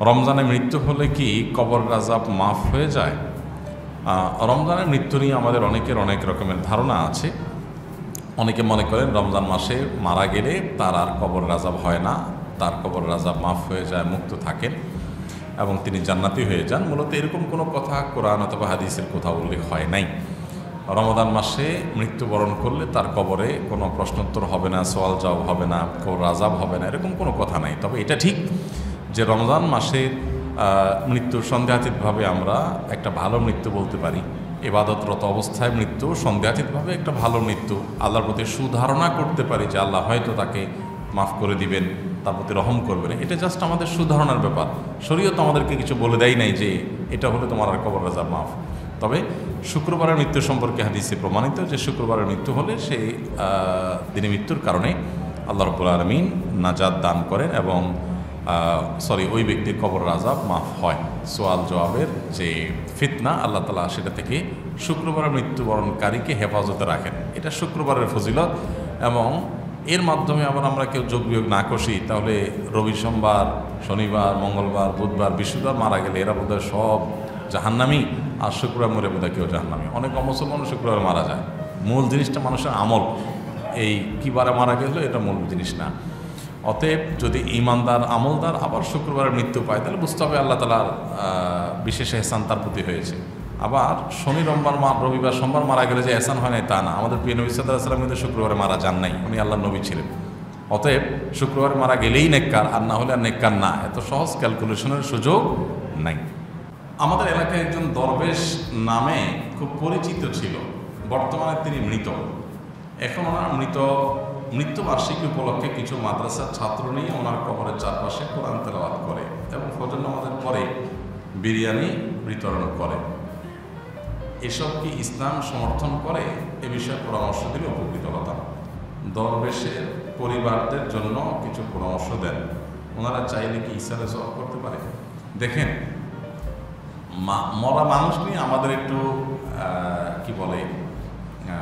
রমজানে মৃত্যু হলে কি কবর আযাব মাফ হয়ে যায়? রমজানের মৃত্যু নিয়ে আমাদের অনেকের অনেক রকমের ধারণা আছে। অনেকে মনে করেন রমজান মাসে মারা গেলে তার আর কবর আযাব হয় না, তার কবর আযাব মাফ হয়ে যায়, মুক্ত থাকেন এবং তিনি জান্নাতি হয়ে যান। মূলত এরকম কোনো কথা কোরআন অথবা হাদিসের কোথাও উল্লেখ হয় নাই। রমজান মাসে মৃত্যুবরণ করলে তার কবরে কোনো প্রশ্নোত্তর হবে না, সওয়াল জবাব হবে না, কবর আযাব হবে না, এরকম কোনো কথা নাই। তবে এটা ঠিক যে রমজান মাসের মৃত্যু সন্দেহাতীতভাবে আমরা একটা ভালো মৃত্যু বলতে পারি। ইবাদতরত অবস্থায় মৃত্যু সন্দেহাতীতভাবে একটা ভালো মৃত্যু। আল্লাহর প্রতি সুধারণা করতে পারি যে আল্লাহ হয়তো তাকে মাফ করে দিবেন, তার প্রতি রহম করবেন। এটা জাস্ট আমাদের সুধারণার ব্যাপার। শরীয়ত আমাদেরকে কিছু বলে দেয় নাই যে এটা হলে তোমার আর কবর আযাব মাফ। তবে শুক্রবারের মৃত্যু সম্পর্কে হাদিসে প্রমাণিত যে শুক্রবারের মৃত্যু হলে সেই দিনে মৃত্যুর কারণে আল্লাহ রাব্বুল আলামিন নাজাত দান করেন এবং ওই ব্যক্তির কবর আযাব মাফ হয়। সোয়াল জবাবের যে ফিতনা, আল্লাহ তাআলা সেটা থেকে শুক্রবারের মৃত্যুবরণকারীকে হেফাজতে রাখেন। এটা শুক্রবারের ফজিলত এবং এর মাধ্যমে আবার আমরা কেউ যোগ বিয়োগ না কষি তাহলে রবি, সোমবার, শনিবার, মঙ্গলবার, বুধবার, বৃহস্পতিবার মারা গেলে এরা বোধহয় সব জাহান্নামী, আর শুক্রবার মরে বোধহয় কেউ জাহান্নামী। অনেক অমুসলমান শুক্রবার মারা যায়। মূল জিনিসটা মানুষের আমল, এই কিবারে মারা গেল এটা মূল জিনিস না। অতএব যদি ঈমানদার আমলদার আবার শুক্রবারের মৃত্যু পায় তাহলে বুঝতে হবে আল্লাহ তাআলার বিশেষ এহসান তার প্রতি হয়েছে। আবার শনি, রবিবার, সোমবার মারা গেলে যে এহসান হয় নাই তা না। আমাদের প্রিয় নবী সাল্লাল্লাহু আলাইহি ওয়াসাল্লাম কিন্তু শুক্রবারে মারা যান নাই, উনি আল্লাহর নবী ছিলেন। অতএব শুক্রবারে মারা গেলেই নেককার, আর না হলে আর নেককার না। এত সহজ ক্যালকুলেশনের সুযোগ নাই। আমাদের এলাকায় একজন দরবেশ নামে খুব পরিচিত ছিল, বর্তমানে তিনি মৃত। এখন ওনার মৃত্যুবার্ষিকী উপলক্ষে কিছু মাদ্রাসার ছাত্র নিয়ে ওনার কবরের চারপাশে কোরআন তেলাওয়াত করে এবং ফজর নামাজের পরে বিরিয়ানি বিতরণ করে। এসব কি ইসলাম সমর্থন করে? এ বিষয়ে পরামর্শ দিলে উপকৃত হতাম। দরবেশের পরিবারদের জন্য কিছু পরামর্শ দেন। ওনারা চাইলে কি ইসলামে সওয়াব করতে পারে? দেখেন, মরা মানুষ নিয়ে আমাদের একটু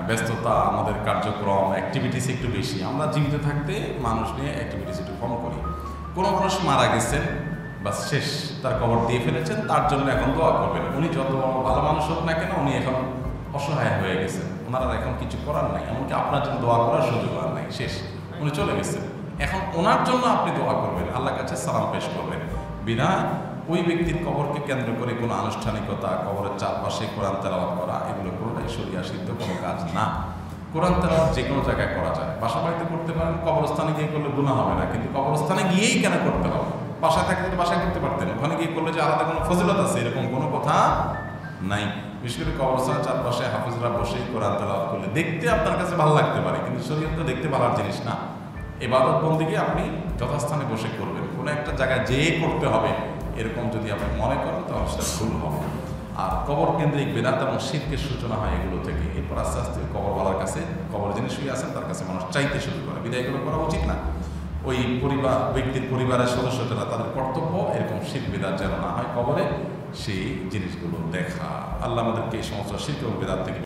ব্যস্ততা, আমাদের কার্যক্রম, অ্যাক্টিভিটিস একটু বেশি। আমরা জীবিত থাকতে মানুষ নিয়ে অ্যাক্টিভিটিস একটু কম করি। কোনো মানুষ মারা গেছেন, বা শেষ, তার কবর দিয়ে ফেলেছেন, তার জন্য এখন দোয়া করবেন। উনি যত ভালো মানুষ হোক না কেন, উনি এখন অসহায় হয়ে গেছেন, ওনারা এখন কিছু করার নাই, এমনকি আপনার জন্য দোয়া করার সুযোগ আর নাই, শেষ, উনি চলে গেছেন। এখন ওনার জন্য আপনি দোয়া করবেন, আল্লাহর কাছে সালাম পেশ করবেন, বিনা ওই ব্যক্তির কবরকে কেন্দ্র করে কোনো আনুষ্ঠানিকতা, কবরের চারপাশে কোরআন তেলাওয়াত করা, এগুলো কোনোটাই শরিয়া সিদ্ধ কোনো কাজ না। কোরআন তেলাওয়াত যে কোনো জায়গায় করা যায়, বাসা বাড়িতে করতে পারেন, কবরস্থানে গিয়ে করলে গুনাহ হবে না। কিন্তু কবরস্থানে গিয়েই কেন করতে হবে? বাসায় থাকলে তো বাসায় করতে পারতেন, ওখানে গিয়ে করলে যে আলাদা কোনো ফজিলত আছে এরকম কোনো কথা নাই। বিশেষ করে কবরস্থানের চারপাশে হাফিজরা বসেই কোরআন তেলাওয়াত করলে দেখতে আপনার কাছে ভালো লাগতে পারে, কিন্তু শরীয়ত তো দেখতে ভালো জিনিস না। ইবাদত বন্দেগী আপনি যথাস্থানে বসে করবেন, কোনো একটা জায়গায় যেয়ে করতে হবে এরকম যদি আপনি মনে করেন তাহলে সেটা ভুল হবে। আর কবর কেন্দ্রিক বেদাত এবং শিরকের সূচনা হয় এগুলো থেকে। এরপর আস্তে আস্তে কবরওয়ালার কাছে, কবর যিনি শুয়ে আছেন তার কাছে মানুষ চাইতে শুরু করে। বিদায় এগুলো করা উচিত না। ওই ব্যক্তির পরিবারের সদস্য যারা, তাদের কর্তব্য এরকম শিরক বেদাত যেন না হয় কবরে, সেই জিনিসগুলো দেখা। আল্লাহ আমাদেরকে এই সমস্ত শিরক এবং বেদাত থেকে